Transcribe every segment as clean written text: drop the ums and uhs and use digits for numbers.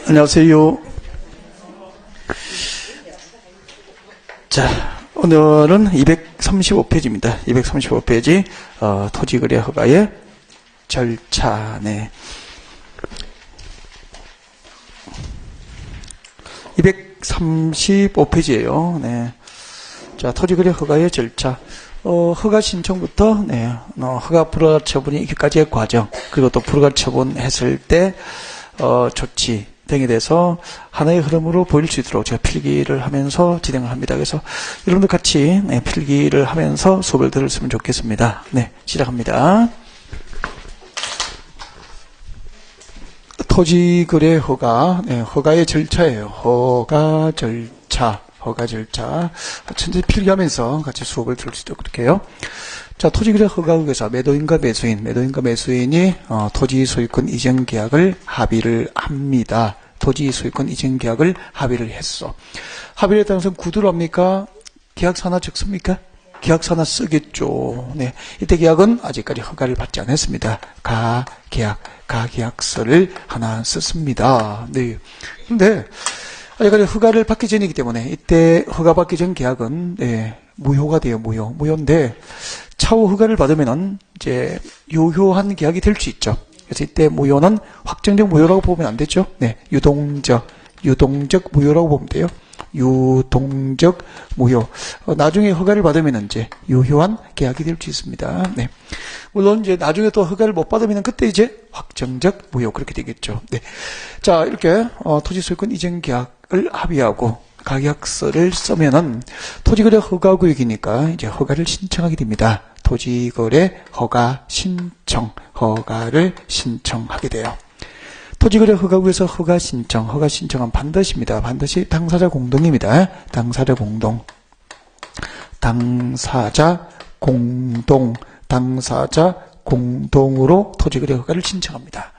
안녕하세요. 자, 오늘은 235페이지입니다. 235페이지, 토지거래 허가의 절차, 네. 235페이지예요. 네. 자, 토지거래 허가의 절차. 허가 신청부터, 네, 허가 불허 처분이 이기까지의 과정, 그리고 또 불허가 처분했을 때, 조치 등에 대해서 하나의 흐름으로 보일 수 있도록 제가 필기를 하면서 진행을 합니다. 그래서 여러분들 같이, 네, 필기를 하면서 수업을 들었으면 좋겠습니다. 네, 시작합니다. 토지거래 허가, 네, 허가의 절차예요. 허가 절차. 천천히 필기하면서 같이 수업을 들을 수 있도록 그렇게 해요. 자, 토지거래 허가국에서 매도인과 매수인이 토지 소유권 이전 계약을 합의를 합니다. 토지 소유권 이전 계약을 합의를 했어. 합의를 했다는 것은 구두로 합니까? 계약서나 적습니까? 계약서나 쓰겠죠. 네. 이때 계약은 아직까지 허가를 받지 않았습니다. 가계약서를 하나 썼습니다. 네. 근데 아직까지 허가를 받기 전이기 때문에 이때 허가 받기 전 계약은, 네, 무효가 돼요. 무효인데 차후 허가를 받으면은 이제 유효한 계약이 될 수 있죠. 그래서 이때 무효는 확정적 무효라고 보면 안 되죠. 네, 유동적 무효라고 보면 돼요. 유동적 무효. 나중에 허가를 받으면 이제 유효한 계약이 될 수 있습니다. 네. 물론 이제 나중에 또 허가를 못 받으면 그때 이제 확정적 무효 그렇게 되겠죠. 네. 자, 이렇게 토지 소유권 이전 계약을 합의하고 가계약서를 쓰면은 토지거래 허가구역이니까 이제 허가를 신청하게 됩니다. 토지거래 허가 신청을 신청하게 돼요. 토지거래 허가구에서 허가 신청은 반드시입니다. 반드시 당사자 공동입니다. 당사자 공동으로 토지거래 허가를 신청합니다.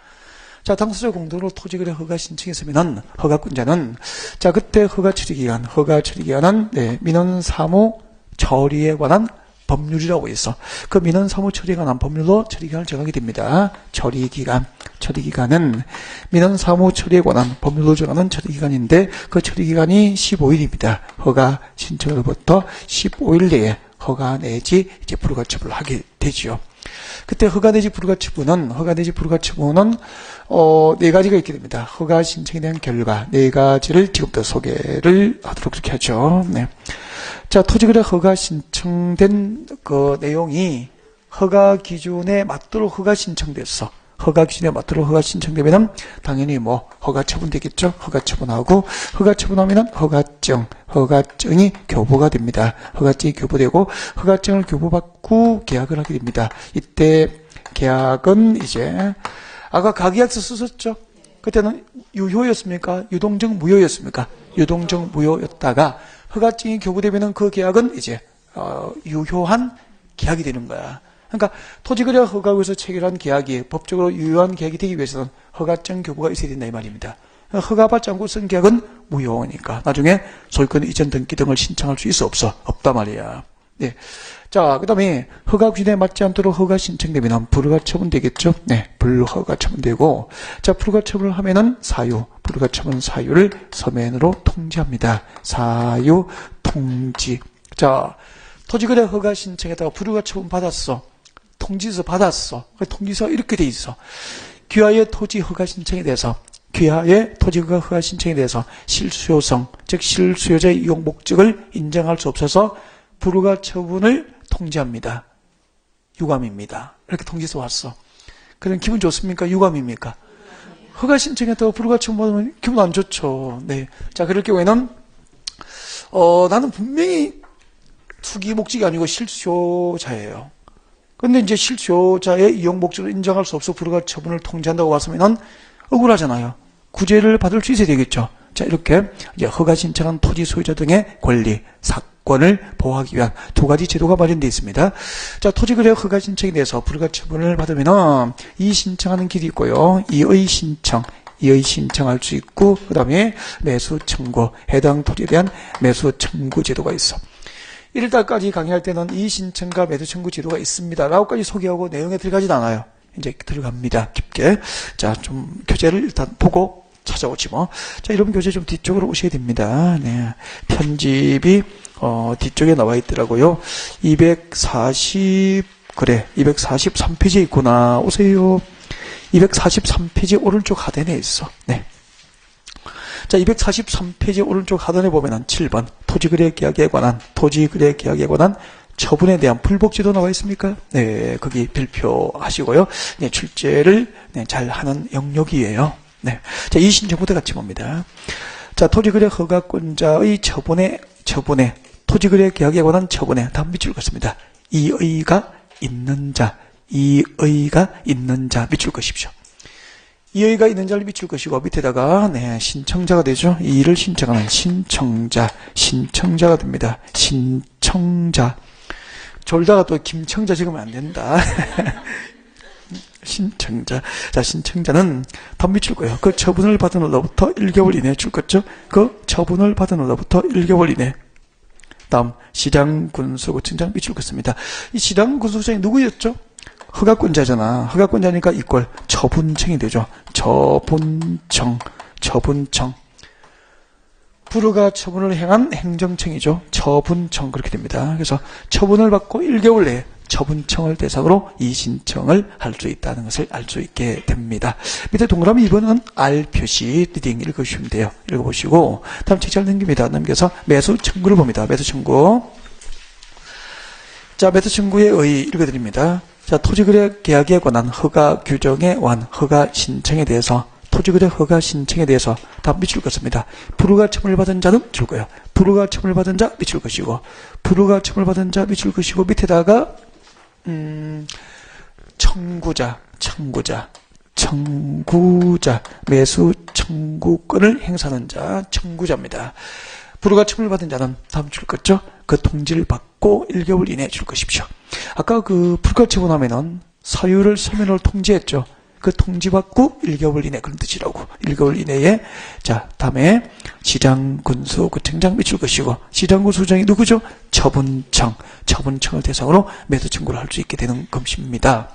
자, 당사자 공동으로 토지거래 허가 신청했으면은 허가권자는, 자, 그때 허가 처리기간은, 네, 민원사무 처리에 관한 법률이라고 있어. 그 민원사무 처리에 관한 법률로 처리기간을 정하게 됩니다. 처리기간은 민원사무 처리에 관한 법률로 정하는 처리기간인데 그 처리기간이 15일입니다. 허가 신청으로부터 15일 내에 허가 내지 이제 불허가 처분을 하게 되지요. 그때 허가 내지 불허가 처분은 네 가지가 있게 됩니다. 허가 신청에 대한 결과 네 가지를 지금부터 소개를 하도록 그렇게 하죠. 네. 자, 토지거래 허가 신청된 그 내용이 허가 기준에 맞도록 허가 신청됐어. 허가 기준에 맞도록 허가 신청되면은 당연히 허가 처분되겠죠. 허가 처분하고 허가 처분하면은 허가증이 교부가 됩니다. 허가증이 교부되고 허가증을 교부받고 계약을 하게 됩니다. 이때 계약은 이제 아까 가계약서 쓰셨죠? 그때는 유효였습니까? 유동적 무효였습니까? 유동적 무효였다가 허가증이 교부되면은 그 계약은 이제 유효한 계약이 되는 거야. 그러니까 토지거래 허가구에서 체결한 계약이 법적으로 유효한 계약이 되기 위해서는 허가증 교부가 있어야 된다 이 말입니다. 허가받지 않고 쓴 계약은 무효니까 나중에 소유권 이전 등기 등을 신청할 수 있어 없다 말이야. 네. 자, 그다음에 허가 기준에 맞지 않도록 허가 신청되면 불허가 처분되겠죠. 네, 불허가 처분되고, 자, 불허가 처분을 하면은 불허가 처분 사유를 서면으로 통지합니다. 사유 통지. 자, 토지거래 허가 신청에다가 불허가 처분 받았어. 통지서 받았어. 통지서 이렇게 돼 있어. 귀하의 토지 허가 신청에 대해서 실수요성, 즉 실수요자의 이용 목적을 인정할 수 없어서 불허가 처분을 통지합니다. 유감입니다. 이렇게 통지서 왔어. 그럼 기분 좋습니까? 유감입니까? 허가 신청했다고 불허가 처분 받으면 기분 안 좋죠. 네. 자, 그럴 경우에는 나는 분명히 투기 목적이 아니고 실수요자예요. 근데 이제 실수요자의 이용 목적을 인정할 수 없어 불허가 처분을 통지한다고 봤으면 억울하잖아요. 구제를 받을 수 있어야 되겠죠. 자, 이렇게 이제 허가 신청한 토지 소유자 등의 권리, 사건을 보호하기 위한 두 가지 제도가 마련되어 있습니다. 자, 토지거래 허가 신청에 대해서 불허가 처분을 받으면은 이 신청하는 길이 있고요. 이의 신청할 수 있고, 그 다음에 매수 청구, 해당 토지에 대한 매수 청구 제도가 있어. 1달까지 강의할 때는 이 신청과 매수 청구 제도가 있습니다. 라고까지 소개하고 내용에 들어가진 않아요. 이제 들어갑니다. 깊게. 자, 좀 교재를 일단 보고 찾아오지 뭐. 자, 여러분 교재 좀 뒤쪽으로 오셔야 됩니다. 네. 편집이, 뒤쪽에 나와 있더라고요. 243페이지에 있구나. 오세요. 243페이지 오른쪽 하단에 있어. 네. 자, 243페이지 오른쪽 하단에 보면은 7번 토지거래계약에 관한 처분에 대한 불복지도 나와 있습니까? 네, 거기 발표하시고요. 네, 출제를 네, 잘 하는 영역이에요. 네. 자, 이 신청부터 같이 봅니다. 자, 토지거래 허가권자의 처분에 토지거래 계약에 관한 처분에 다음 밑줄 긋습니다. 이의가 있는 자 밑줄 것이십시오. 이의가 있는 자를 밑줄 것이고 밑에다가 네, 신청자가 되죠. 이의를 신청하는 신청자가 됩니다. 신청자. 졸다가 또 김청자 적으면 안 된다. 신청자. 자, 신청자는 다음 밑줄 거예요. 그 처분을 받은 날로부터 1개월 이내에 줄 거죠. 그 처분을 받은 날로부터 1개월 이내. 다음 시장군수구청장 밑줄 긋습니다. 이 시장군수구청이 누구였죠? 허가권자잖아. 허가권자니까 이꼴 처분청이 되죠. 처분청. 불허가 처분을 행한 행정청이죠. 처분청 그렇게 됩니다. 그래서 처분을 받고 1개월 내에 처분청을 대상으로 이 신청을 할 수 있다는 것을 알 수 있게 됩니다. 밑에 동그라미 2번은 R 표시 리딩 읽으시면 돼요. 읽어보시고 다음 책자를 넘깁니다. 넘겨서 매수 청구를 봅니다. 매수 청구. 자, 매수 청구의 의 읽어드립니다. 자, 토지거래 계약에 관한 허가 규정에 관한 허가 신청에 대해서 토지거래 허가 신청에 대해서 다 밑줄 것입니다. 불허가 처분을 받은 자는 줄 거예요. 불허가 처분을 받은 자 밑줄 것이고 불허가 처분을 받은 자 밑줄 것이고 밑에다가 청구자 매수 청구권을 행사하는 자 청구자입니다. 불허가 처분을 받은 자는 다음 줄 것죠. 그 통지를 받고 1개월 이내에 줄 것이십시오. 아까 그 불허가 처분하면은 사유를 서면으로 통지했죠. 그 통지받고 1개월 이내 그런 뜻이라고. 1개월 이내에 자 다음에 시장군수구청장 밑줄 것이고 시장군수구청이 누구죠? 처분청을 대상으로 매수 청구를 할 수 있게 되는 것입니다.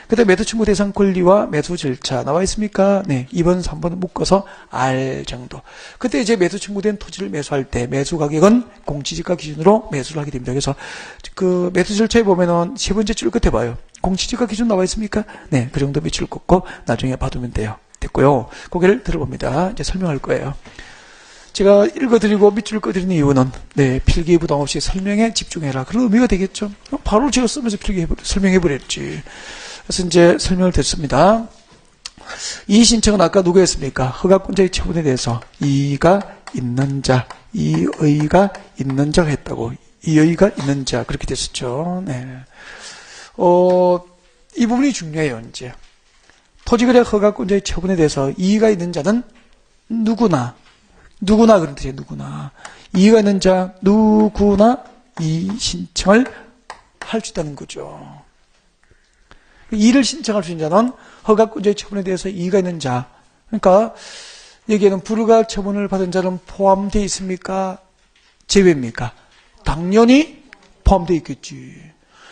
그다음 매수 청구 대상 권리와 매수 절차 나와 있습니까? 네, 2번, 3번 묶어서 R 정도. 그때 이제 매수 청구된 토지를 매수할 때 매수 가격은 공시지가 기준으로 매수를 하게 됩니다. 그래서 그 매수 절차에 보면은 세 번째 줄 끝에 봐요. 공시지가 기준 나와 있습니까? 네, 그 정도 밑줄 긋고 나중에 봐두면 돼요. 됐고요. 고개를 들어봅니다. 이제 설명할 거예요. 제가 읽어드리고 밑줄 꺼드리는 이유는 네, 필기 부담 없이 설명에 집중해라. 그런 의미가 되겠죠. 바로 제가 쓰면서 설명해버렸지. 그래서 이제 설명을 드렸습니다. 이 신청은 아까 누가 했습니까? 허가권자의 처분에 대해서 이의가 있는 자가 했다고. 이의가 있는 자 그렇게 됐었죠. 네. 이 부분이 중요해요. 이제 토지거래 허가권자의 처분에 대해서 이의가 있는 자는 누구나 그런 뜻이에요. 누구나 이의가 있는 자 누구나 이 신청을 할 수 있다는 거죠. 이의를 신청할 수 있는 자는 허가권자의 처분에 대해서 이의가 있는 자. 그러니까 여기에는 불허가 처분을 받은 자는 포함되어 있습니까? 제외입니까? 당연히 포함되어 있겠지.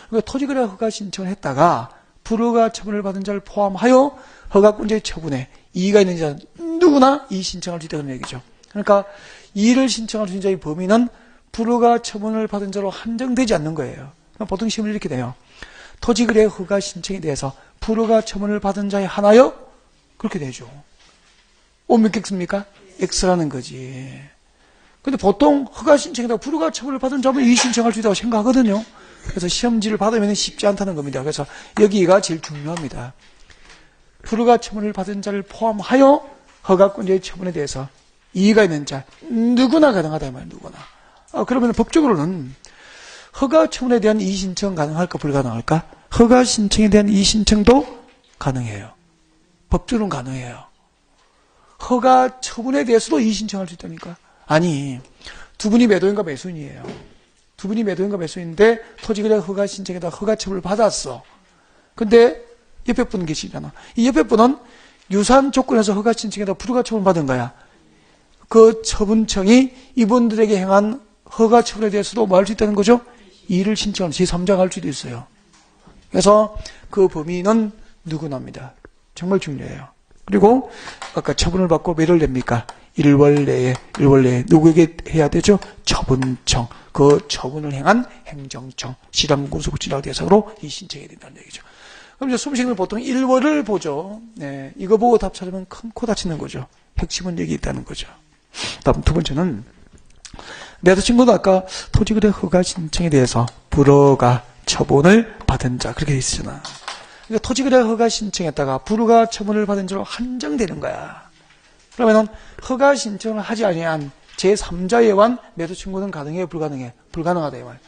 그러니까 토지거래 허가 신청을 했다가 불허가 처분을 받은 자를 포함하여 허가권자의 처분에 이의가 있는 자는 누구나 이의 신청할 수 있다는 얘기죠. 그러니까 이의를 신청할 수 있는 자의 범위는 불허가 처분을 받은 자로 한정되지 않는 거예요. 보통 시험을 이렇게 돼요. 토지거래 허가 신청에 대해서 불허가 처분을 받은 자의 하나요? 그렇게 되죠. 몇 개 씁니까? X라는 거지. 근데 보통 허가 신청에다가 불허가 처분을 받은 자면 이의 신청할 수 있다고 생각하거든요. 그래서 시험지를 받으면 쉽지 않다는 겁니다. 그래서 여기가 제일 중요합니다. 불허가 처분을 받은 자를 포함하여 허가권자의 처분에 대해서 이의가 있는 자 누구나 가능하다 이 말이에요. 누구나. 그러면 법적으로는 허가 처분에 대한 이의 신청 가능할까 불가능할까? 허가 신청에 대한 이의 신청도 가능해요. 법적으로는 가능해요. 허가 처분에 대해서도 이의 신청할 수 있다니까? 아니, 두 분이 매도인과 매수인이에요. 두 분이 매도인과 매수인인데 토지거래 허가 신청에다 허가 처분을 받았어. 근데 옆에 분 계시잖아. 이 옆에 분은 유사한 조건에서 허가 신청에다 불허가 처분을 받은 거야. 그 처분청이 이분들에게 행한 허가 처분에 대해서도 뭐 할 수 있다는 거죠? 이의를 신청하는 제3자가 할 수도 있어요. 그래서 그 범위는 누구나입니다. 정말 중요해요. 그리고 아까 처분을 받고 몇월 냅니까? 1월 내에 누구에게 해야 되죠? 처분청. 그 처분을 행한 행정청, 시당군수구청장 대상으로 이 신청해야 된다는 얘기죠. 그럼 이제 수험생은 보통 1월을 보죠. 네, 이거 보고 답 찾으면 큰 코 다치는 거죠. 핵심은 여기 있다는 거죠. 다음 두 번째는 내도 친구도 아까 토지거래 허가 신청에 대해서 불허가 처분을 받은 자 그렇게 돼 있잖아. 그러니까 토지거래 허가 신청했다가 불허가 처분을 받은 자로 한정되는 거야. 그러면은 허가 신청을 하지 아니한 제3자에 의한 매도 청구는 가능해 불가능해? 불가능하다 이 말.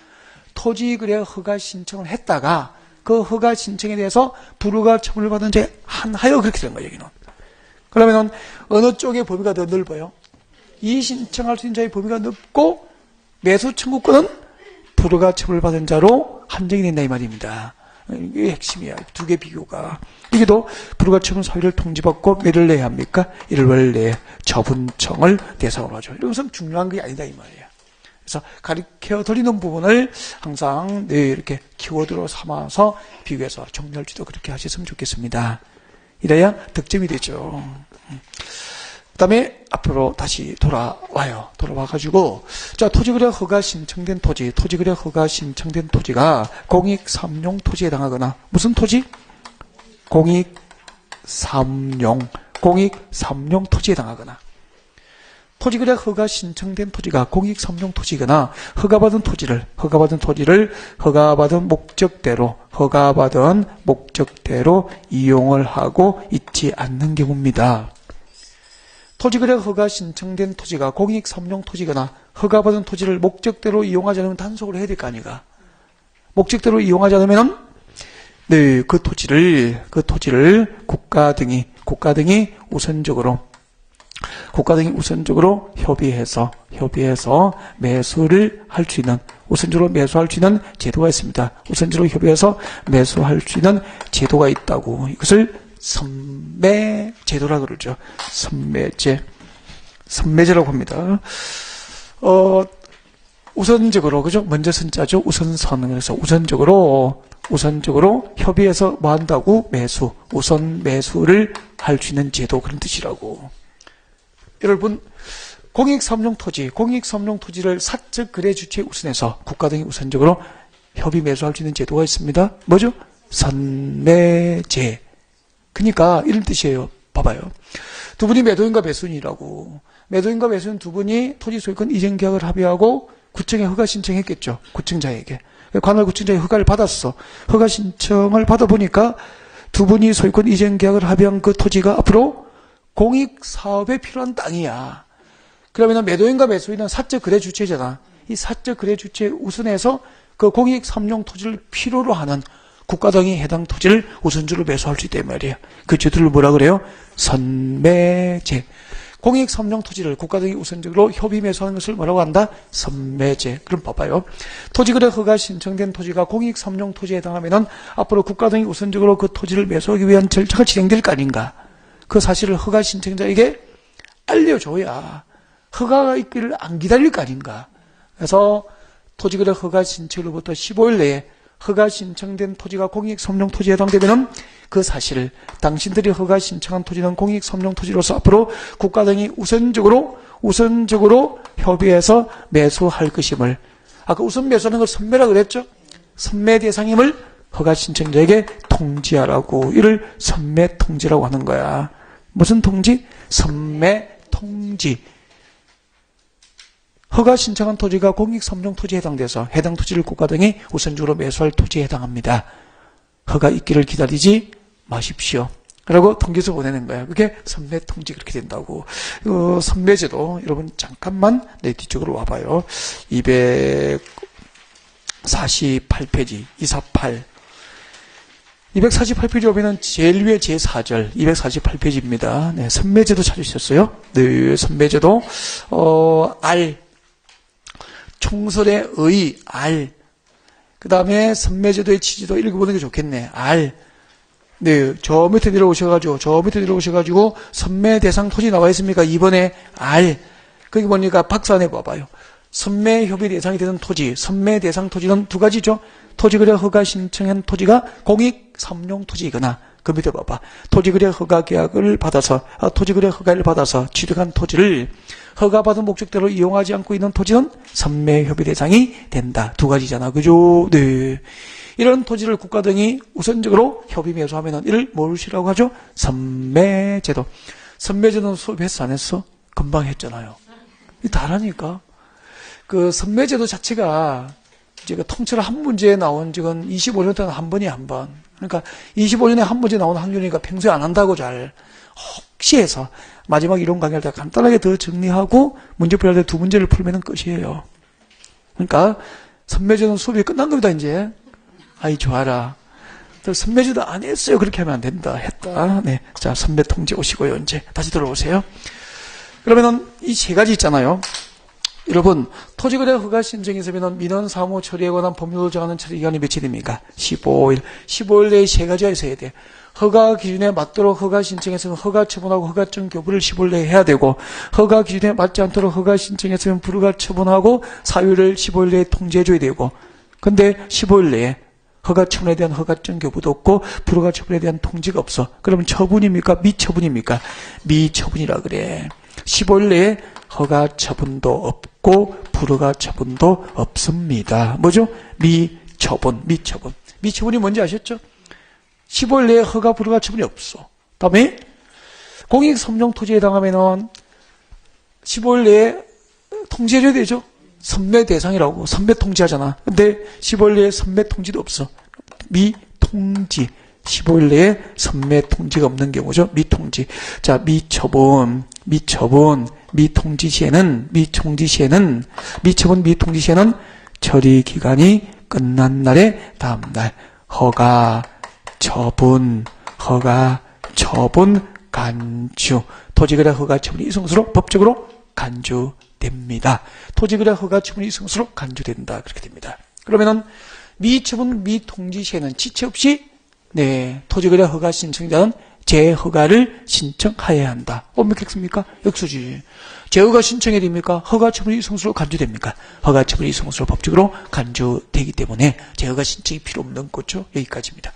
토지거래 허가 신청을 했다가 그 허가 신청에 대해서 불허가 처분을 받은 자에 한하여 그렇게 된 거야 여기는. 그러면은 어느 쪽의 범위가 더 넓어요? 이 신청할 수 있는 자의 범위가 넓고 매수 청구권은 불허가 처분을 받은 자로 한정이 된다 이 말입니다. 이게 핵심이야. 두 개 비교가. 여기도 불허가 처분 사유를 통지받고 몇월 내에 합니까? 1월 내에 처분청을 대상으로 하죠. 이것은 중요한 게 아니다 이 말이에요. 그래서 가르쳐 드리는 부분을 항상 이렇게 키워드로 삼아서 비교해서 정리할지도 그렇게 하셨으면 좋겠습니다. 이래야 득점이 되죠. 그 다음에 앞으로 다시 돌아와요. 돌아와가지고, 자, 토지거래 허가 신청된 토지, 토지거래 허가 신청된 토지가 공익삼용 토지에 해당하거나, 무슨 토지? 공익삼용 토지에 해당하거나, 토지거래 허가 신청된 토지가 공익삼용 토지거나, 허가받은 토지를 허가받은 목적대로 이용을 하고 있지 않는 경우입니다. 토지거래 허가 신청된 토지가 공익삼용 토지거나 허가받은 토지를 목적대로 이용하지 않으면 단속을 해야 될 거 아니가. 목적대로 이용하지 않으면 네, 그 토지를 국가 등이 우선적으로 협의해서 매수를 할 수 있는 우선적으로 매수할 수 있는 제도가 있습니다. 우선적으로 협의해서 매수할 수 있는 제도가 있다고. 이것을 선매제도라고 그러죠. 선매제라고 합니다. 우선적으로, 그죠? 먼저 선자죠. 우선선. 그래서 우선적으로 협의해서 뭐 한다고? 우선 매수를 할 수 있는 제도, 그런 뜻이라고. 여러분, 공익삼용 토지를 사적 거래 주체에 우선해서 국가 등이 우선적으로 협의 매수할 수 있는 제도가 있습니다. 뭐죠? 선매제. 그러니까 이런 뜻이에요. 봐봐요. 두 분이 매도인과 매수인이라고. 매도인과 매수인 두 분이 토지 소유권 이전 계약을 합의하고 구청에 허가 신청했겠죠. 구청자에게. 관할 구청자의 허가를 받았어. 허가 신청을 받아보니까 두 분이 소유권 이전 계약을 합의한 그 토지가 앞으로 공익사업에 필요한 땅이야. 그러면 매도인과 매수인은 사적 거래 주체잖아. 이 사적 거래 주체에 우선해서 그 공익삼용 토지를 필요로 하는 국가 등이 해당 토지를 우선적으로 매수할 수 있단 말이에요. 그 제도를 뭐라 그래요? 선매제. 공익삼용 토지를 국가 등이 우선적으로 협의 매수하는 것을 뭐라고 한다? 선매제. 그럼 봐봐요. 토지거래 허가 신청된 토지가 공익삼용 토지에 해당하면은 앞으로 국가 등이 우선적으로 그 토지를 매수하기 위한 절차가 진행될 거 아닌가? 그 사실을 허가 신청자에게 알려줘야 허가가 있기를 안 기다릴 거 아닌가? 그래서 토지거래 허가 신청으로부터 15일 내에 허가 신청된 토지가 공익삼용 토지에 해당되면은 그 사실을 당신들이 허가 신청한 토지는 공익삼용 토지로서 앞으로 국가 등이 우선적으로 협의해서 매수할 것임을, 아까 우선 매수하는 걸 선매라 그랬죠? 선매 대상임을 허가 신청자에게 통지하라고. 이를 선매 통지라고 하는 거야. 무슨 통지? 선매 통지. 허가 신청한 토지가 공익삼용 토지에 해당돼서 해당 토지를 국가 등이 우선적으로 매수할 토지에 해당합니다. 허가 있기를 기다리지 마십시오. 라고 통지서 보내는 거야. 그게 선매 통지 그렇게 된다고. 선매제도 여러분 잠깐만 내 뒤쪽으로 와봐요. 248페이지 248. 248페이지 오면은 제일 위에 제4절 248페이지입니다. 네, 선매제도 찾으셨어요? 네, 선매제도 총설의 의, 그 다음에 선매제도의 취지도 읽어보는 게 좋겠네. 네, 저 밑에 내려오셔가지고, 선매 대상 토지 나와 있습니까? 2번에 거기 보니까 박스 안에 봐봐요. 선매 협의 대상이 되는 토지, 선매 대상 토지는 두 가지죠. 토지거래 허가 신청한 토지가 공익삼용 토지이거나 그 밑에 봐봐. 토지거래 허가 계약을 받아서, 토지거래 허가를 받아서 취득한 토지를 허가받은 목적대로 이용하지 않고 있는 토지는 선매협의 대상이 된다. 두 가지잖아. 그죠? 네. 이런 토지를 국가 등이 우선적으로 협의 매수하면은 이를 무엇이라고 하죠? 선매제도. 선매제도는 수업했어, 안 했어? 금방 했잖아요. 다라니까. 그 선매제도 자체가 이제 그 통째로 한 문제에 나온 지금 25년 동안 한 번이 한 번. 그러니까 25년에 한 문제 나온 확률이니까 평소에 안 한다고 잘. 혹시 해서 마지막 이론 강의할 때 간단하게 더 정리하고 문제 풀이할 때 두 문제를 풀면 끝이에요. 그러니까 선매제도는 수업이 끝난 겁니다, 이제. 아이, 좋아라. 선매제도 안 했어요. 그렇게 하면 안 된다. 했다. 네. 자, 선매 통지 오시고요. 이제 다시 들어오세요. 그러면은 이 세 가지 있잖아요. 여러분, 토지거래 허가 신청에서는 민원 사무 처리에 관한 법률을 정하는 처리 기간이 며칠 됩니까? 15일. 15일 내에 세 가지가 있어야 돼. 허가 기준에 맞도록 허가 신청에서는 허가 처분하고 허가증 교부를 15일 내에 해야 되고, 허가 기준에 맞지 않도록 허가 신청에서는 불허가 처분하고 사유를 15일 내에 통지해줘야 되고, 근데 15일 내에 허가 처분에 대한 허가증 교부도 없고 불허가 처분에 대한 통지가 없어. 그러면 처분입니까? 미처분입니까? 미처분이라 그래. 15일 내에 허가 처분도 없고 불허가 처분도 없습니다. 뭐죠? 미처분. 미처분이 뭔지 아셨죠? 15일 내에 허가 불허가 처분이 없어. 다음에 공익섬용 토지에 해당하면은 15일 내에 통지해줘야 되죠? 선매 대상이라고. 선매 통지하잖아. 근데 15일 내에 선매 통지도 없어. 미통지. 15일 내에 선매 통지가 없는 경우죠. 미통지. 자, 미처분, 미통지 시에는, 미처분, 미통지 시에는 처리 기간이 끝난 날의 다음 날, 허가, 처분, 간주. 토지거래 허가 처분이 이성수로 법적으로 간주됩니다. 토지거래 허가 처분이 이성수로 간주된다. 그렇게 됩니다. 그러면은 미처분, 미통지 시에는 지체 없이 네, 토지거래 허가 신청자는 재허가를 신청하여야 한다. 뭡니까? 역수지. 재허가 신청해야 됩니까? 허가 처분이 이성수로 간주됩니까? 허가 처분이 이성수로 법적으로 간주되기 때문에 재허가 신청이 필요 없는 거죠. 여기까지입니다.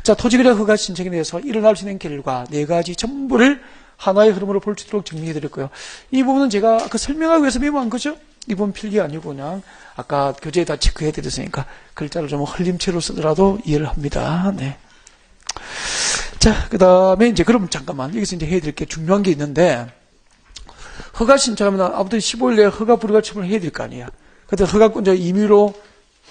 자, 토지거래 허가 신청에 대해서 일어날 수 있는 결과 네 가지 전부를 하나의 흐름으로 볼 수 있도록 정리해 드릴 거예요. 이 부분은 제가 아까 설명하기 위해서 메모한 거죠? 이 부분 필기 아니고 그냥 아까 교재에다 체크해 드렸으니까 글자를 좀 흘림체로 쓰더라도 이해를 합니다. 네. 자, 그 다음에 이제 그럼 잠깐만 여기서 이제 해야 될 게 중요한 게 있는데 허가 신청하면 아무튼 15일 내에 허가 불허가 처분을 해야 될 거 아니야. 근데 허가권자 임의로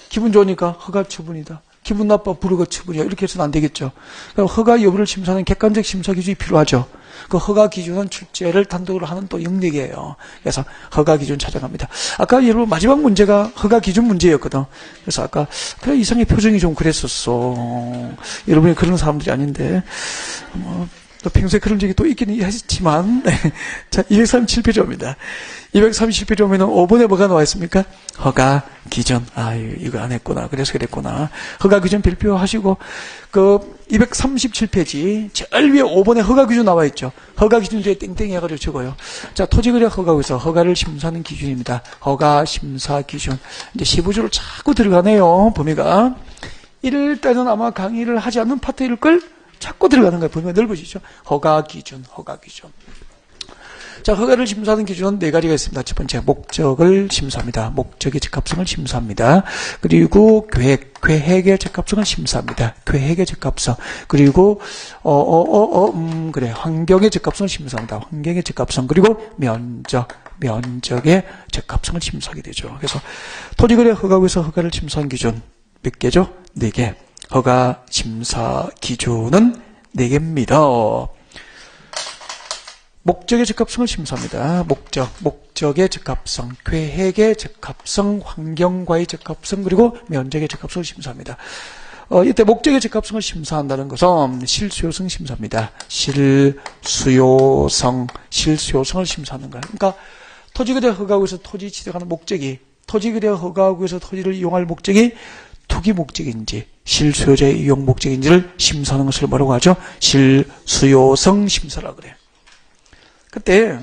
기분 좋으니까 허가 처분이다. 기분 나빠 불허가 처분이야. 이렇게 해서는 안 되겠죠. 그럼 허가 여부를 심사하는 객관적 심사 기준이 필요하죠. 그 허가 기준은 출제를 단독으로 하는 또 영역이에요. 그래서 허가 기준 찾아갑니다. 아까 여러분 마지막 문제가 허가 기준 문제였거든. 그래서 아까 그래 이상의 표정이 좀 그랬었어. 여러분이 그런 사람들이 아닌데 또 평소에 그런 적이 또 있기는 했지만 자, 237페이지입니다. 237페이지 오면은 5번에 뭐가 나와 있습니까? 허가 기준. 이거 안 했구나. 그래서 그랬구나. 허가 기준 발표하시고, 237페이지, 제일 위에 5번에 허가 기준 나와 있죠. 허가 기준 뒤에 땡땡이 해가지고 적어요. 자, 토지거래 허가에서 허가를 심사하는 기준입니다. 허가 심사 기준. 이제 시부주로 자꾸 들어가네요. 범위가. 이럴 때는 아마 강의를 하지 않는 파트일 걸 자꾸 들어가는 거예요. 범위가 넓어지죠. 허가 기준. 자, 허가를 심사하는 기준은 네 가지가 있습니다. 첫 번째, 목적을 심사합니다. 목적의 적합성을 심사합니다. 그리고 계획의 적합성을 심사합니다. 계획의 적합성. 그리고, 환경의 적합성을 심사합니다. 환경의 적합성. 그리고 면적의 적합성을 심사하게 되죠. 그래서 토지거래 허가구에서 허가를 심사한 기준 몇 개죠? 4개. 허가 심사 기준은 4개입니다. 목적의 적합성을 심사합니다. 목적의 적합성, 계획의 적합성, 환경과의 적합성, 그리고 면적의 적합성을 심사합니다. 이때 목적의 적합성을 심사한다는 것은 실수요성 심사입니다. 실수요성을 심사하는 거예요. 그러니까 토지거래 허가구에서 토지 취득하는 목적이, 토지거래 허가구에서 토지를 이용할 목적이 투기 목적인지 실수요자의 이용 목적인지를 심사하는 것을 뭐라고 하죠? 실수요성 심사라고 그래요. 그때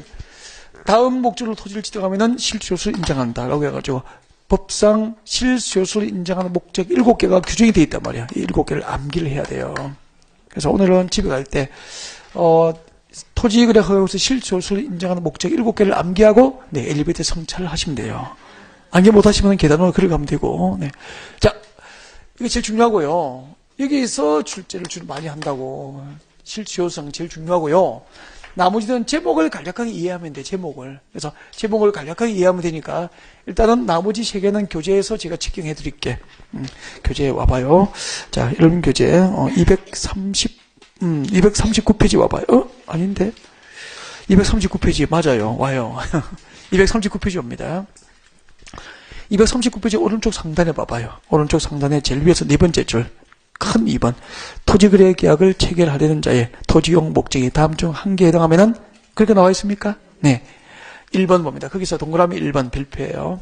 다음 목적으로 토지를 취득하면은 실수요소를 인정한다라고 해가지고 법상 실수요소를 인정하는 목적 7개가 규정이 되어 있단 말이야. 이 7개를 암기를 해야 돼요. 그래서 오늘은 집에 갈 때, 토지거래 허가에서 실소유를 인정하는 목적 7개를 암기하고, 네, 엘리베이터 성찰을 하시면 돼요. 암기 못하시면 계단으로 걸어가면 되고, 네. 자, 이게 제일 중요하고요. 여기서 출제를 많이 한다고. 실수요성 제일 중요하고요. 나머지는 제목을 간략하게 이해하면 돼, 제목을. 그래서 제목을 간략하게 이해하면 되니까, 일단은 나머지 3개는 교재에서 제가 책정해 드릴게. 교재에 와봐요. 자, 이런 교재, 239페이지 와봐요. 아닌데? 239페이지, 맞아요. 와요. 239페이지 옵니다. 239페이지 오른쪽 상단에 봐봐요. 오른쪽 상단에 제일 위에서 4번째 줄. 큰 2번. 토지거래 계약을 체결하려는 자의 토지용 목적이 다음 중 한 개에 해당하면은, 그렇게 나와 있습니까? 네. 1번 봅니다. 거기서 동그라미 1번 별표예요.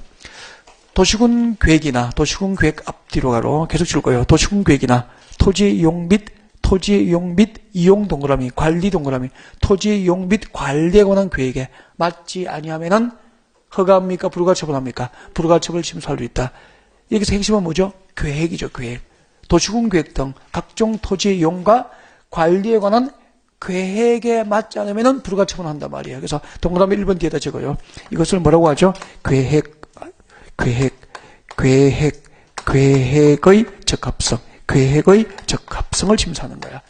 도시군 계획이나 도시군 계획 앞뒤로 가로 계속 줄 거예요. 도시군 계획이나 토지 이용 및 이용 동그라미, 관리 동그라미, 토지 이용 및 관리에 관한 계획에 맞지 아니하면은 허가합니까? 불가처분합니까? 불가처분을 심사할 수 있다. 여기서 핵심은 뭐죠? 계획이죠, 계획. 도시군 계획 등 각종 토지 이용과 관리에 관한 계획에 맞지 않으면 불가처분한단 말이에요. 그래서 동그라미 1번 뒤에다 적어요. 이것을 뭐라고 하죠? 계획의 적합성. 계획의 적합성을 심사하는 거야.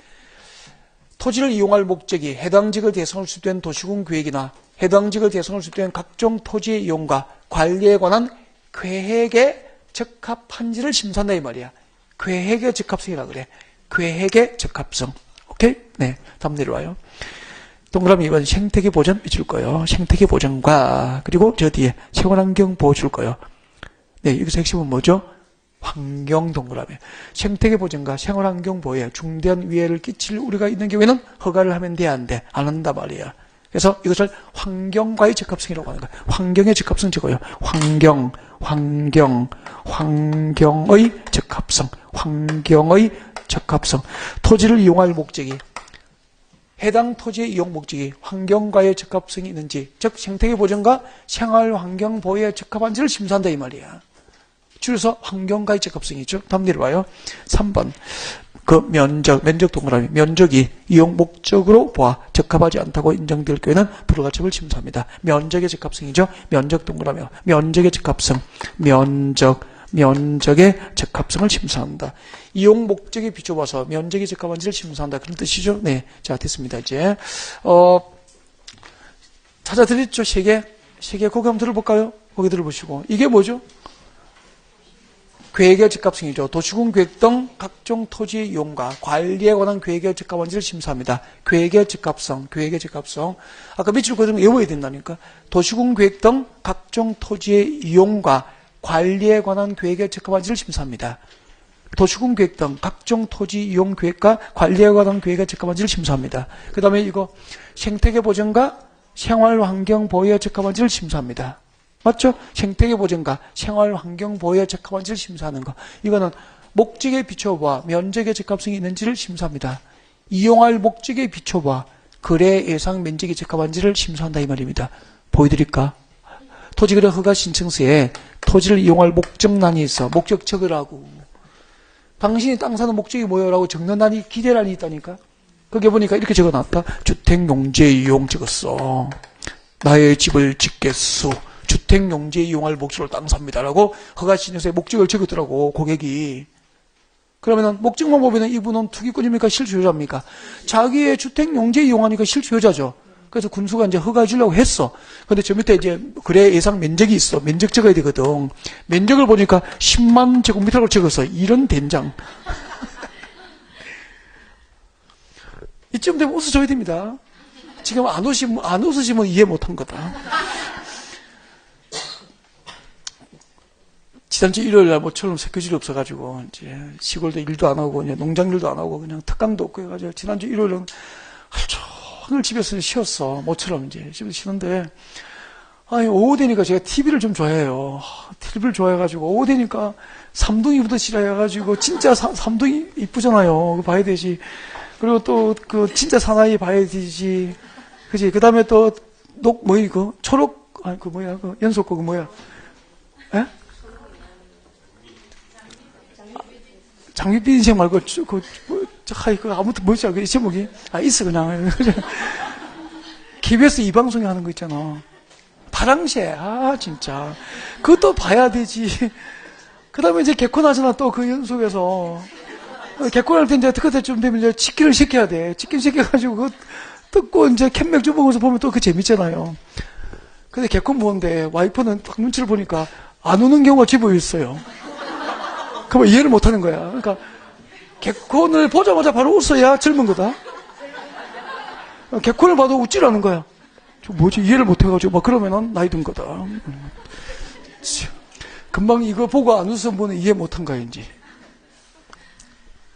토지를 이용할 목적이 해당 지역을 대상으로 수립된 도시군 계획이나 해당 지역을 대상으로 수립된 각종 토지의 이용과 관리에 관한 계획에 적합한지를 심사한다 이 말이야. 계획의 적합성이라 그래. 계획의 적합성. 오케이? 네. 다음 내려와요. 동그라미 2번 생태계 보전 줄 거예요. 생태계 보전과 그리고 저 뒤에 생활환경 보호 줄 거예요. 네. 여기서 핵심은 뭐죠? 환경 동그라미. 생태계 보전과 생활환경 보호에 중대한 위해를 끼칠 우려가 있는 경우에는 허가를 하면 돼, 안 돼? 안 한다 말이야. 그래서 이것을 환경과의 적합성이라고 하는 거예요. 환경의 적합성 적어요. 환경의 적합성. 환경의 적합성. 토지를 이용할 목적이 해당 토지의 이용 목적이 환경과의 적합성이 있는지, 즉 생태계 보전과 생활환경 보호에 적합한지를 심사한다 이 말이야. 줄여서 환경과의 적합성이죠. 다음 내려와요. 3번. 그 면적 동그라미. 면적이 이용 목적으로 보아 적합하지 않다고 인정될 경우에는 불가처분을 심사합니다. 면적의 적합성이죠. 면적 동그라미. 면적의 적합성. 면적의 적합성을 심사한다. 이용 목적에 비춰봐서 면적이 적합한지를 심사한다. 그런 뜻이죠. 네. 자, 됐습니다. 이제, 찾아드렸죠? 3개. 거기 한번 들어볼까요? 거기 들어보시고. 이게 뭐죠? 계획의 적합성이죠. 도시군 계획 등 각종 토지의 이용과 관리에 관한 계획의 적합한지를 심사합니다. 계획의 적합성. 아까 밑줄 그대로 외워야 된다니까. 도시군 계획 등 각종 토지의 이용과 관리에 관한 계획의 적합한지를 심사합니다. 도시군 계획 등 각종 토지 이용 계획과 관리에 관한 계획의 적합한지를 심사합니다. 그 다음에 이거 생태계 보전과 생활환경 보호에 적합한지를 심사합니다. 맞죠? 생태계 보전과 생활환경 보호에 적합한지를 심사하는 거. 이거는 목적에 비춰봐 면적의 적합성이 있는지를 심사합니다. 이용할 목적에 비춰봐 거래 예상 면적이 적합한지를 심사한다 이 말입니다. 보여드릴까? 토지거래 허가 신청서에 토지를 이용할 목적란이 있어. 목적 적으라고. 당신이 땅 사는 목적이 뭐야라고 적는 난이 기재란이 있다니까. 거기에 보니까 이렇게 적어놨다. 주택용지 이용 적었어. 나의 집을 짓겠소. 주택용지에 이용할 목적으로 땅 삽니다라고 허가 신청서에 목적을 적었더라고 고객이. 그러면은 목적만 보면은 이분은 투기꾼입니까 실수요자입니까? 자기의 주택용지에 이용하니까 실수요자죠. 그래서 군수가 이제 허가 주려고 했어. 근데 저 밑에 이제 거래 예상 면적이 있어. 면적 적어야 되거든. 면적을 보니까 10만 제곱미터라고 적었어. 이런 된장. 이쯤 되면 웃어줘야 됩니다. 지금 안 웃으시면 이해 못한 거다. 지난주 일요일 날 모처럼 새끼줄이 없어가지고, 이제 시골도 일도 안 하고, 이제 농장 일도 안 하고, 그냥 특강도 없고 해가지고, 지난주 일요일은 오늘 집에서 쉬었어. 모처럼 이제 집에서 쉬는데, 오후 되니까 제가 TV를 좀 좋아해요. TV를 좋아해가지고, 오후 되니까 삼둥이부터 시작해가지고, 진짜 삼둥이 이쁘잖아요. 그거 봐야 되지. 그리고 또, 진짜 사나이 봐야 되지. 그지? 그 다음에 또, 초록, 연속곡 에? 장밋빛 인생 말고, 그 아무튼 뭐지, 그 제목이? 있어, 그냥. KBS 이 방송에 하는 거 있잖아. 파랑새, 진짜. 그것도 봐야 되지. 그 다음에 이제 개콘 하잖아, 또 그 연속에서. 개콘 할 때 이제 그때쯤 되면 이제 치킨을 시켜야 돼. 치킨 시켜가지고 그거 뜯고 이제 캔맥주 먹으면서 보면 또 그 재밌잖아요. 근데 개콘 보는데 와이프는 딱 눈치를 보니까 안 우는 경우가 집어 있어요. 그러면 이해를 못 하는 거야. 그러니까 개콘을 보자마자 바로 웃어야 젊은 거다. 개콘을 봐도 웃지라는 거야. 저 뭐지? 이해를 못 해가지고 막 그러면은 나이 든 거다. 금방 이거 보고 안 웃은 분은 이해 못 한 거야, 이제.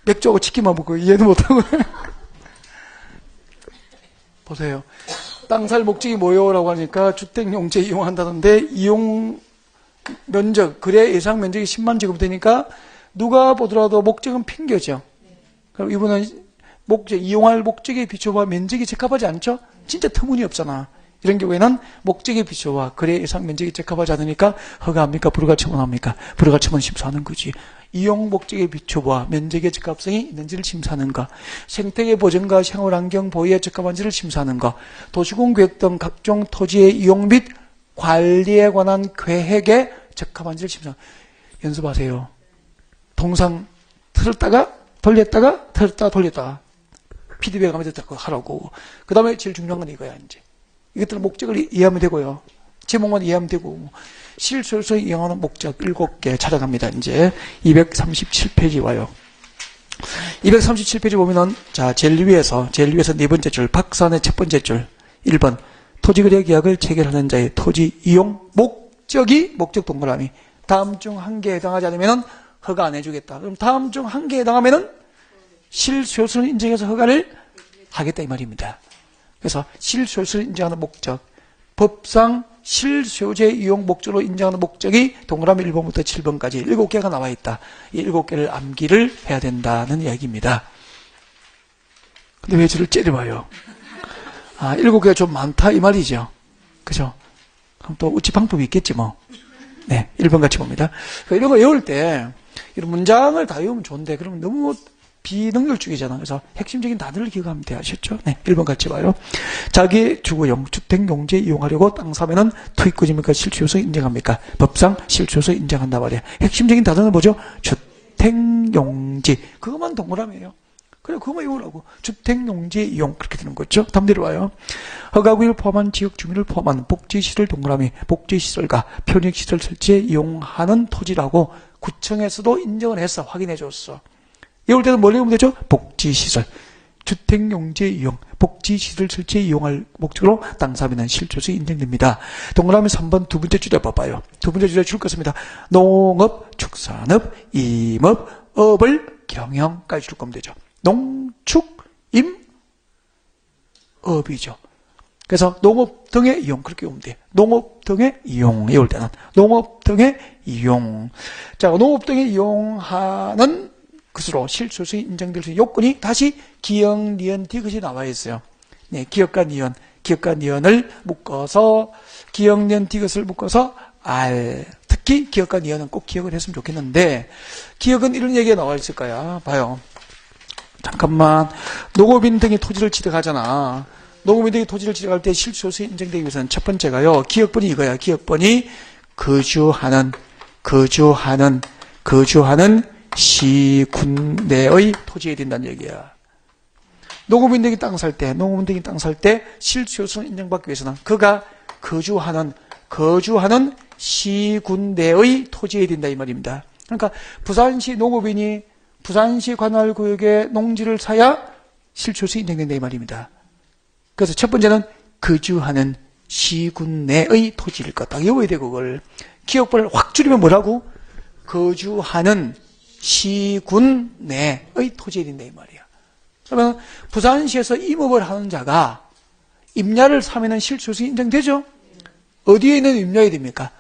맥주하고 치킨만 먹고 이해도 못 하고. 보세요. 땅 살 목적이 뭐요라고 하니까 주택용지 이용한다던데 이용 면적, 거래 예상 면적이 10만 제곱 되니까 누가 보더라도 목적은 핑계죠. 그럼 이분은 목적, 이용할 목적에 비춰봐 면적이 적합하지 않죠? 진짜 터무니없잖아. 이런 경우에는 목적에 비춰봐 거래 예상 면적이 적합하지 않으니까 허가합니까? 불허가처분합니까? 불허가처분 심사하는 거지. 이용 목적에 비춰봐 면적의 적합성이 있는지를 심사하는 거, 생태계 보전과 생활환경 보호에 적합한지를 심사하는 거, 도시공계획 등 각종 토지의 이용 및 관리에 관한 계획에 적합한지를 심사하는 거. 연습하세요. 동상 틀었다가 돌렸다가 틀었다가 돌렸다가 피드백 하면서 하라고. 그 다음에 제일 중요한 건 이거야. 이제 이것들은 목적을 이해하면 되고요. 제목만 이해하면 되고, 실소유성을 이용하는 목적 7개 찾아갑니다. 이제 237페이지 와요. 237페이지 보면은, 자, 제일 위에서 네 번째 줄, 박산의 첫 번째 줄, 1번. 토지거래 계약을 체결하는 자의 토지 이용 목적이 목적 동그라미. 다음 중 한 개에 해당하지 않으면은 허가 안 해주겠다. 그럼 다음 중 한 개에 해당하면은 실소유성을 인정해서 허가를 하겠다, 이 말입니다. 그래서 실소유성을 인정하는 목적, 법상 실소유재 이용 목적으로 인정하는 목적이 동그라미 1번부터 7번까지 7개가 나와 있다. 이 7개를 암기를 해야 된다는 이야기입니다. 근데 왜 저를 째려봐요? 7개가 좀 많다 이 말이죠. 그죠? 그럼 또 우치 방법이 있겠지 뭐. 네, 1번 같이 봅니다. 이런 거 외울 때 이런 문장을 다 외우면 좋은데 그러면 너무 비능률적이잖아. 그래서 핵심적인 단어를 기억하면 돼. 아셨죠? 네, 1번 같이 봐요. 자기 주거용 주택용지 이용하려고 땅 사면은 투입구입니까? 실수요소 인정합니까? 법상 실수요소 인정한다 말이야. 핵심적인 단어는 뭐죠? 주택용지. 그것만 동그라미예요. 그래, 그것만 외우라고. 주택용지 이용. 그렇게 되는 거죠. 다음 내려와요. 허가구역을 포함한 지역 주민을 포함한 복지시설 동그라미, 복지시설과 편익시설 설치에 이용하는 토지라고 구청에서도 인정을 했어. 확인해 줬어. 이럴 때는 뭘 외우면 되죠? 복지시설. 주택용지 이용, 복지시설 설치에 이용할 목적으로 땅 사면은 실소유서 인정됩니다. 동그라미 3번 두 번째 줄에 봐봐요. 두 번째 줄에 줄 것입니다. 농업, 축산업, 임업, 업을 경영까지 줄 거면 되죠. 농축, 임, 업이죠. 그래서 농업 등의 이용, 그렇게 보면 돼요. 농업 등의 이용, 이럴 때는. 농업 등의 이용. 자, 농업 등의 이용하는 것으로 실소유서 인정될 수 있는 요건이 다시 기역, 니은, 디귿이 나와 있어요. 네, 기역과 니은을 묶어서, 기역, 니은, 디귿을 묶어서 알. 특히 기역과 니은은 꼭 기억을 했으면 좋겠는데, 기역은 이런 얘기가 나와 있을 거야. 봐요. 잠깐만. 농업인 등이 토지를 취득하잖아. 농업인 등이 토지를 취득할 때 실소유서 인정되기 위해서는 첫 번째가요. 기역번이 이거야. 기역번이 거주하는 시군 내의 토지에 된다는 얘기야. 농업인 등이 땅 살 때 실수요소를 인정받기 위해서는 그가 거주하는 시군 내의 토지에 된다 이 말입니다. 그러니까 부산시 농업인이 부산시 관할구역에 농지를 사야 실수요소 인정된다 이 말입니다. 그래서 첫 번째는 거주하는 시군 내의 토지일 것. 딱 외워야 돼 그걸. 기억번을 확 줄이면 뭐라고? 거주하는 시군 내의 토지에 된다 이 말이야. 그러면 부산시에서 임업을 하는 자가 임야를 사면은 실수요소 인정되죠? 어디에 있는 임야에 됩니까?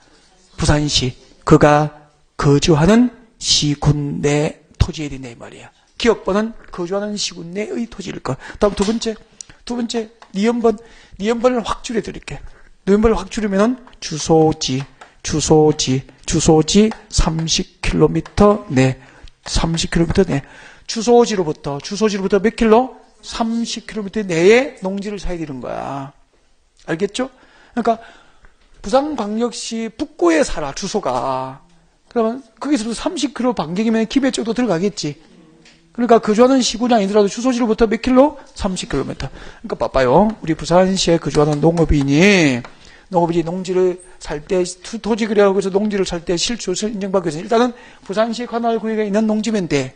부산시. 그가 거주하는 시군 내 토지에 된다 이 말이야. 기억번은 거주하는 시군 내의 토지일 것. 다음 두 번째 니은번을 확 줄여드릴게. 니은번을 확 줄이면은 주소지 30km 내. 주소지로부터 몇 킬로? 30km 내에 농지를 사야 되는 거야. 알겠죠? 그러니까 부산광역시 북구에 살아, 주소가. 그러면 거기서도 30km 반경이면 기배 쪽도 들어가겠지. 그러니까 거주하는 시군이 아니더라도 주소지로부터 몇 킬로? 30km. 그러니까 봐봐요. 우리 부산시에 거주하는 농업인이 농지를 살 때, 토지거래하고 해서 농지를 살 때 실주소를 인정받기 위해서 일단은 부산시 관할구역에 있는 농지면 돼.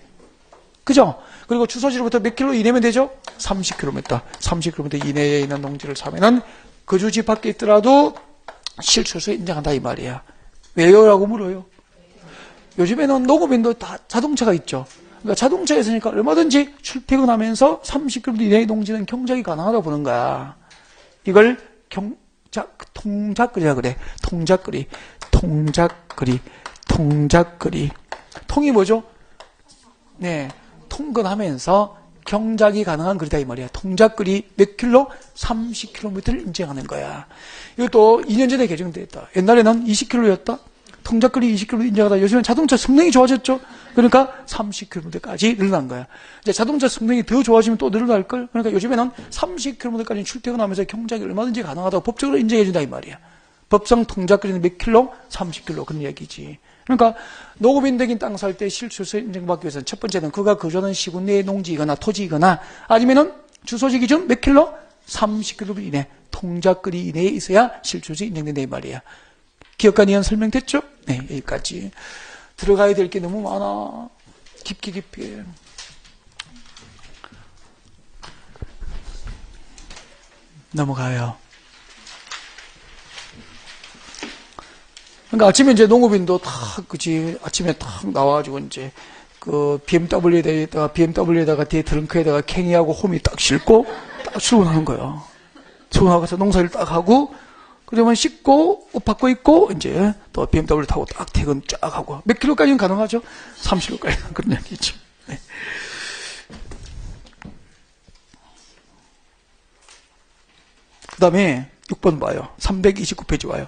그죠? 그리고 주소지로부터 몇 킬로 이내면 되죠? 30km. 30km 이내에 있는 농지를 사면은 거주지 밖에 있더라도 실주소를 인정한다 이 말이야. 왜요? 라고 물어요. 요즘에는 농업인도 다 자동차가 있죠. 그러니까 자동차가 있으니까 얼마든지 출퇴근하면서 30km 이내의 농지는 경작이 가능하다고 보는 거야. 이걸 통작거리라 그래. 통작거리. 통이 뭐죠? 네. 통근하면서 경작이 가능한 거리다 이 말이야. 통작거리 몇 킬로? 30km를 인정하는 거야. 이것도 2년 전에 개정됐다. 옛날에는 20km였다. 통작거리 20km 인정하다. 요즘엔 자동차 성능이 좋아졌죠. 그러니까 30km까지 늘어난 거야. 이제 자동차 성능이 더 좋아지면 또 늘어날 걸. 그러니까 요즘에는 30km까지 출퇴근하면서 경작이 얼마든지 가능하다고 법적으로 인정해 준다 이 말이야. 법상 통작거리는 몇 킬로? 30킬로 그런 얘기지. 그러니까 농업인들인 땅 살 때 실주소 인정받기 위해서는 첫 번째는 그가 거주하는 시군 내의 농지이거나 토지이거나 아니면은 주소지 기준 몇 킬로? 30km 이내, 통작거리 이내에 있어야 실주소 인정된다 이 말이야. 기억과 이해는 설명됐죠? 네, 여기까지. 들어가야 될 게 너무 많아. 깊게. 넘어가요. 그러니까 아침에 이제 농업인도 아침에 딱 나와가지고 이제 BMW에다가 뒤에 트렁크에다가 캥이하고 홈이 딱 싣고 딱 출근하는 거야. 출근하고서 농사를 딱 하고 그러면 씻고 옷 바꿔 입고 이제 또 BMW 타고 딱 퇴근 쫙 하고 몇 킬로까지는 가능하죠? 30킬로까지는 그런 얘기죠. 네. 그 다음에 6번 봐요. 329페이지 와요.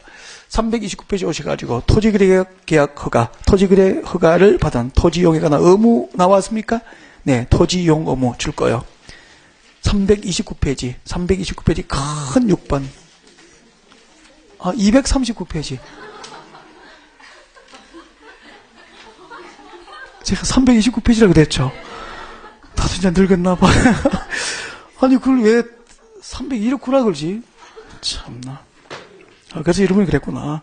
329페이지 오셔가지고 토지거래 계약 허가, 토지거래 허가를 받은 토지이용에 관한 의무 나왔습니까? 네, 토지이용 의무 줄 거예요. 329페이지 큰 6번. 239페이지. 제가 329페이지라고 그랬죠. 다 진짜 늙었나 봐. 아니, 그걸 왜 329라 그러지? 참나. 그래서 이름이 그랬구나.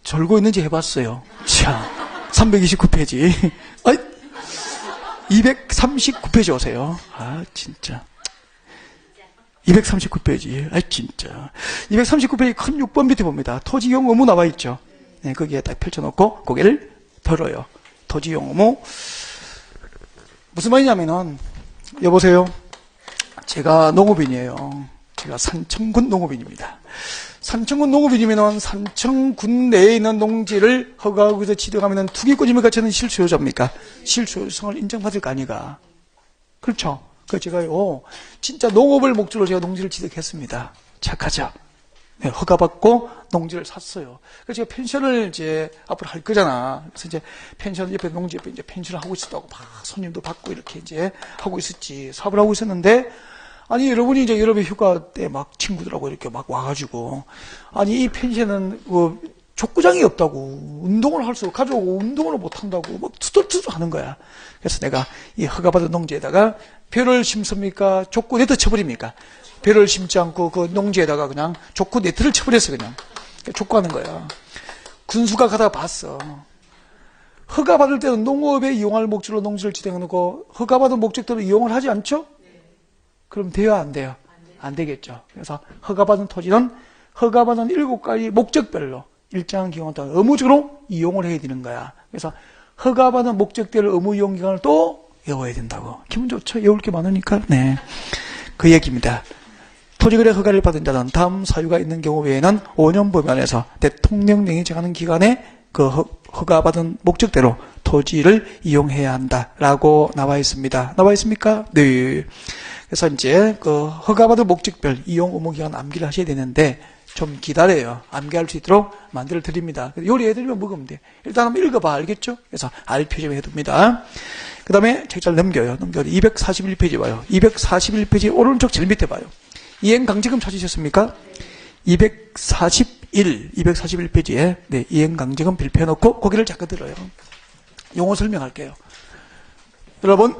절고 있는지 해봤어요. 자, 329페이지. 239페이지 오세요. 진짜. 239페이지. 진짜. 239페이지 큰 6번 밑에 봅니다. 토지이용 의무 나와 있죠. 네, 거기에 딱 펼쳐놓고 고개를 들어요. 토지이용 의무. 무슨 말이냐면은, 여보세요. 제가 농업인이에요. 제가 산청군 농업인입니다. 산청군 농업인이면은 산청군 내에 있는 농지를 허가하고 해서 지정하면은 투기권임을 갖추는 실소유자입니까? 실소유성을 인정받을 거 아니가. 그렇죠? 그래서 제가요, 진짜 농업을 목적으로 제가 농지를 취득했습니다. 착하죠? 네, 허가받고 농지를 샀어요. 그래서 제가 펜션을 이제 앞으로 할 거잖아. 그래서 이제 펜션 옆에 농지 옆에 이제 펜션을 하고 있었다고 막 손님도 받고 이렇게 이제 하고 있었지. 사업을 하고 있었는데, 아니, 여러분이 이제 여러분 휴가 때 막 친구들하고 이렇게 막 와가지고, 아니, 이 펜션은 족구장이 없다고, 운동을 할 수, 가져오고 운동을 못 한다고, 막 투덜투덜 하는 거야. 그래서 내가 이 허가받은 농지에다가 벼를 심습니까? 족구 네트 쳐버립니까? 벼를 심지 않고 그 농지에다가 그냥 족구 네트를 쳐버렸어, 그냥. 족구하는 거야. 군수가 가다가 봤어. 허가받을 때는 농업에 이용할 목적으로 농지를 지정해놓고, 허가받은 목적대로 이용을 하지 않죠? 그럼 돼요, 안 돼요? 안 되겠죠. 그래서 허가받은 토지는 허가받은 7가지 목적별로 일정한 기간 동안 의무적으로 이용을 해야 되는 거야. 그래서 허가받은 목적대로 의무 이용 기간을 또 외워야 된다고. 기분 좋죠? 외울 게 많으니까. 네. 그 얘기입니다. 토지거래 허가를 받은 자는 다음 사유가 있는 경우 외에는 5년 범위 안에서 대통령령이 정하는 기간에 그 허가받은 목적대로 토지를 이용해야 한다라고 나와 있습니다. 나와 있습니까? 네. 그래서 이제 그 허가받은 목적별 이용 의무기간 암기를 하셔야 되는데 좀 기다려요. 암기할 수 있도록 만들어 드립니다. 요리해드리면 먹으면 돼. 일단 한번 읽어봐. 알겠죠? 그래서 알표 좀 해둡니다. 그 다음에 책자를 넘겨요. 241페이지 봐요. 241페이지 오른쪽 제일 밑에 봐요. 이행강제금 찾으셨습니까? 241페이지에 네, 이행강제금 빌려 놓고 고개를 잠깐 들어요. 용어 설명할게요. 여러분,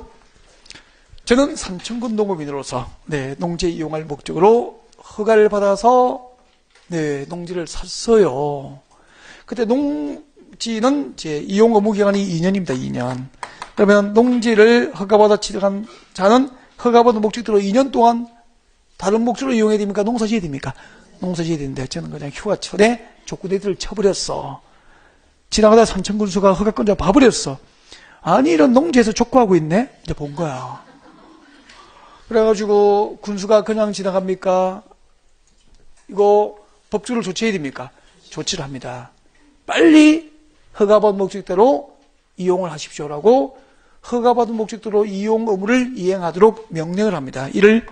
저는 산청군 농업인으로서 네, 농지 이용할 목적으로 허가를 받아서 네, 농지를 샀어요. 그때 농지는 제 이용 의무 기간이 2년입니다. 2년. 그러면 농지를 허가받아 취득한 자는 허가받은 목적대로 2년 동안 다른 목적으로 이용해야 됩니까? 농사 지어야 됩니까? 농사 지어야 되는데 저는 그냥 휴가철에 족구대들을 쳐버렸어. 지나가다 산청군수가 허가권 자 봐버렸어. 아니 이런 농지에서 족구하고 있네? 이제 본 거야. 그래가지고 군수가 그냥 지나갑니까? 이거 법적으로 조치해야 됩니까? 조치를 합니다. 빨리 허가받은 목적대로 이용을 하십시오라고 허가받은 목적대로 이용 의무를 이행하도록 명령을 합니다. 이를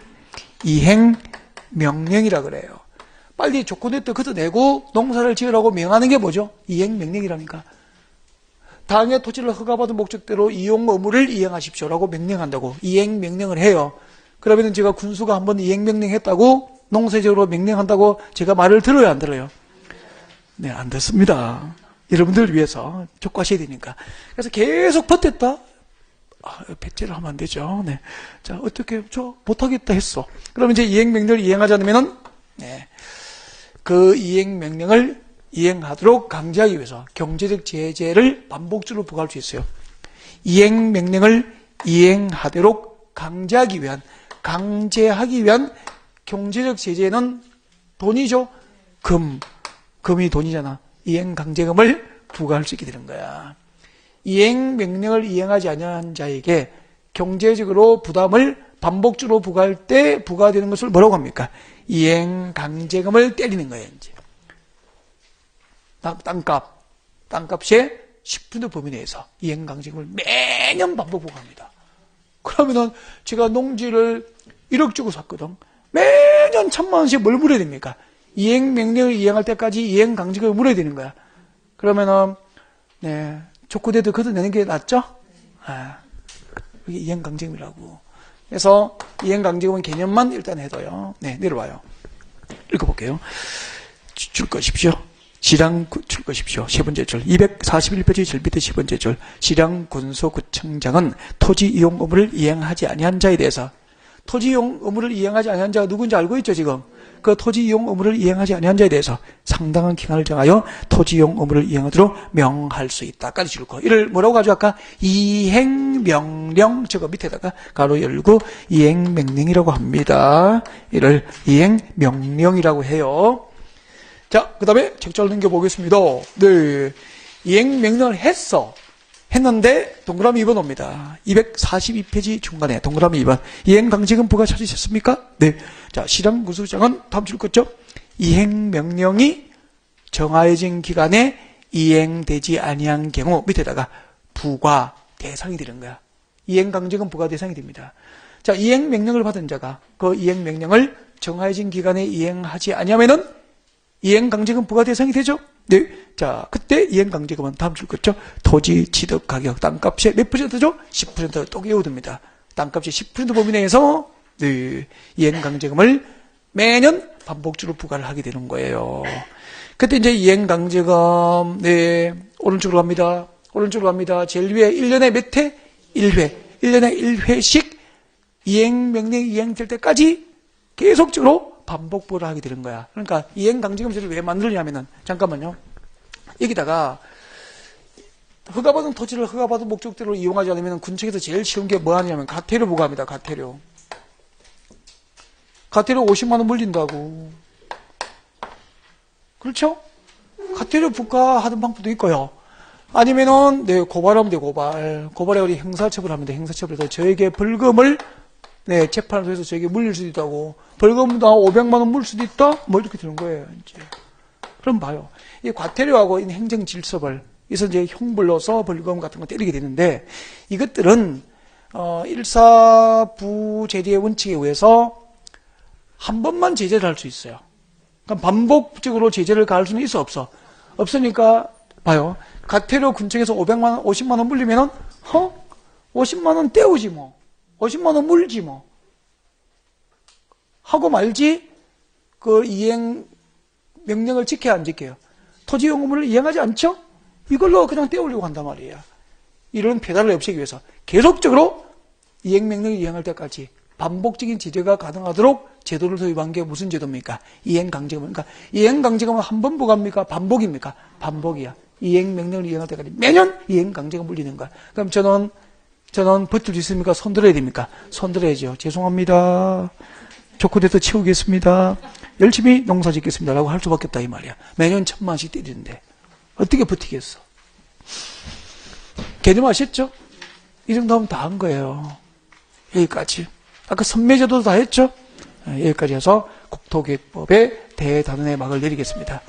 이행명령이라 그래요. 빨리 조건부터 걷어내고 농사를 지으라고 명하는 게 뭐죠? 이행명령이라니까. 당의 토지를 허가받은 목적대로 이용 의무를 이행하십시오라고 명령한다고 이행명령을 해요. 그러면 제가 군수가 한번 이행명령 했다고 농사지으로 명령한다고 제가 말을 들어요, 안 들어요? 네, 안 듣습니다. 여러분들을 위해서 족구하셔야 되니까. 그래서 계속 버텼다? 배째를 하면 안 되죠. 네. 자, 어떻게, 못하겠다 했어. 그러면 이제 이행명령을 이행하지 않으면은, 네. 그 이행명령을 이행하도록 강제하기 위해서 경제적 제재를 반복적으로 부과할 수 있어요. 이행명령을 이행하도록 강제하기 위한 경제적 제재는 돈이죠. 금이 돈이잖아. 이행강제금을 부과할 수 있게 되는 거야. 이행명령을 이행하지 아니한 자에게 경제적으로 부담을 반복적으로 부과할 때 부과되는 것을 뭐라고 합니까? 이행강제금을 때리는 거예요. 이제 땅값의 10% 범위 내에서 이행강제금을 매년 반복 부과합니다. 그러면은 제가 농지를 1억 주고 샀거든. 매년 1,000만 원씩 뭘 물어야 됩니까? 이행명령을 이행할 때까지 이행강제금을 물어야 되는 거야. 그러면은 네, 족구대도 걷어내는 게 낫죠? 이게 이행강제금이라고. 그래서 이행강제금은 개념만 일단 해둬요. 네, 내려와요. 읽어볼게요. 줄 것입시오. 시장 줄 것입시오. 세 번째 줄. 241페이지 제일 밑에 세 번째 줄. 시장 군소구청장은 토지 이용 의무를 이행하지 아니한 자에 대해서 토지 이용 의무를 이행하지 아니한 자가 누군지 알고 있죠, 지금? 그 토지 이용 의무를 이행하지 아니한 자에 대해서 상당한 기간을 정하여 토지 이용 의무를 이행하도록 명할 수 있다까지 줄 거. 이를 뭐라고 가져갈까? 이행명령, 저거 밑에다가 가로 열고 이행명령이라고 합니다. 이를 이행명령이라고 해요. 자, 그 다음에 책자를 넘겨보겠습니다. 네. 이행명령을 했는데 동그라미 2번 옵니다. 242페이지 중간에 동그라미 2번. 이행강제금 부과 찾으셨습니까? 네. 자, 시장군수장은 다음 줄 것죠? 이행명령이 정해진 기간에 이행되지 아니한 경우 밑에다가 부과 대상이 되는 거야. 이행강제금 부과 대상이 됩니다. 자, 이행명령을 받은 자가 그 이행명령을 정해진 기간에 이행하지 아니하면은 이행강제금 부과 대상이 되죠? 네. 자, 그때 이행강제금은 다음 줄 것죠? 토지 취득 가격, 땅값의 몇 %죠? 10%를 또 끼워둡니다. 땅값의 10% 범위 내에서 네, 이행강제금을 매년 반복적으로 부과를 하게 되는 거예요. 그때 이제 이행강제금, 네, 오른쪽으로 갑니다. 오른쪽으로 갑니다. 제일 위에 1년에 몇 회? 1회. 1년에 1회씩 이행명령이 이행될 때까지 계속적으로 반복부를 하게 되는 거야. 그러니까 이행강제금제를 왜 만들냐면은, 잠깐만요. 여기다가 허가받은 토지를 허가받은 목적대로 이용하지 않으면 군청에서 제일 쉬운 게 뭐 하냐면 가태료 부과합니다. 가태료 50만 원 물린다고. 그렇죠? 가태료 부과하는 방법도 있고요. 아니면은 네, 고발하면 돼. 고발에 우리 형사처벌하면 돼. 형사처벌해서 저에게 벌금을 네, 재판을 통해서 저에게 물릴 수도 있다고. 벌금도 500만 원 물릴 수도 있다? 뭐 이렇게 되는 거예요, 이제. 그럼 봐요. 이 과태료하고 행정질서벌, 그래서 이제 형벌로서 벌금 같은 거 때리게 되는데, 이것들은 일사부재리의 원칙에 의해서 한 번만 제재를 할 수 있어요. 그럼 반복적으로 제재를 가할 수는 있어, 없어? 없으니까, 봐요. 가태료 군청에서 50만 원 물리면은, 50만 원 떼우지 뭐. 50만 원 물지 뭐. 하고 말지, 그 이행 명령을 지켜야 안 지켜요. 토지용어물을 이행하지 않죠? 이걸로 그냥 떼우려고 한단 말이에요. 이런 폐달을 없애기 위해서 계속적으로 이행명령을 이행할 때까지 반복적인 제재가 가능하도록 제도를 도입한 게 무슨 제도입니까? 이행강제금. 그러니까 이행강제금은 한 번 부과입니까? 반복입니까? 반복이야. 이행명령을 이행할 때까지 매년 이행강제금 물리는 거야. 그럼 저는 버틸 수 있습니까? 손들어야 됩니까? 손들어야죠. 죄송합니다. 조건에서 채우겠습니다. 열심히 농사 짓겠습니다. 라고 할 수밖에 없다 이 말이야. 매년 1,000만원씩 때리는데 어떻게 버티겠어? 개념 아셨죠? 이 정도 하면 다 한 거예요. 여기까지. 아까 선매제도도 다 했죠? 여기까지 해서 국토계획법의 대단원의 막을 내리겠습니다.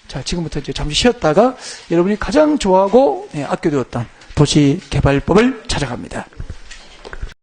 자, 지금부터 이제 잠시 쉬었다가 여러분이 가장 좋아하고 아껴두었던 도시개발법을 찾아갑니다.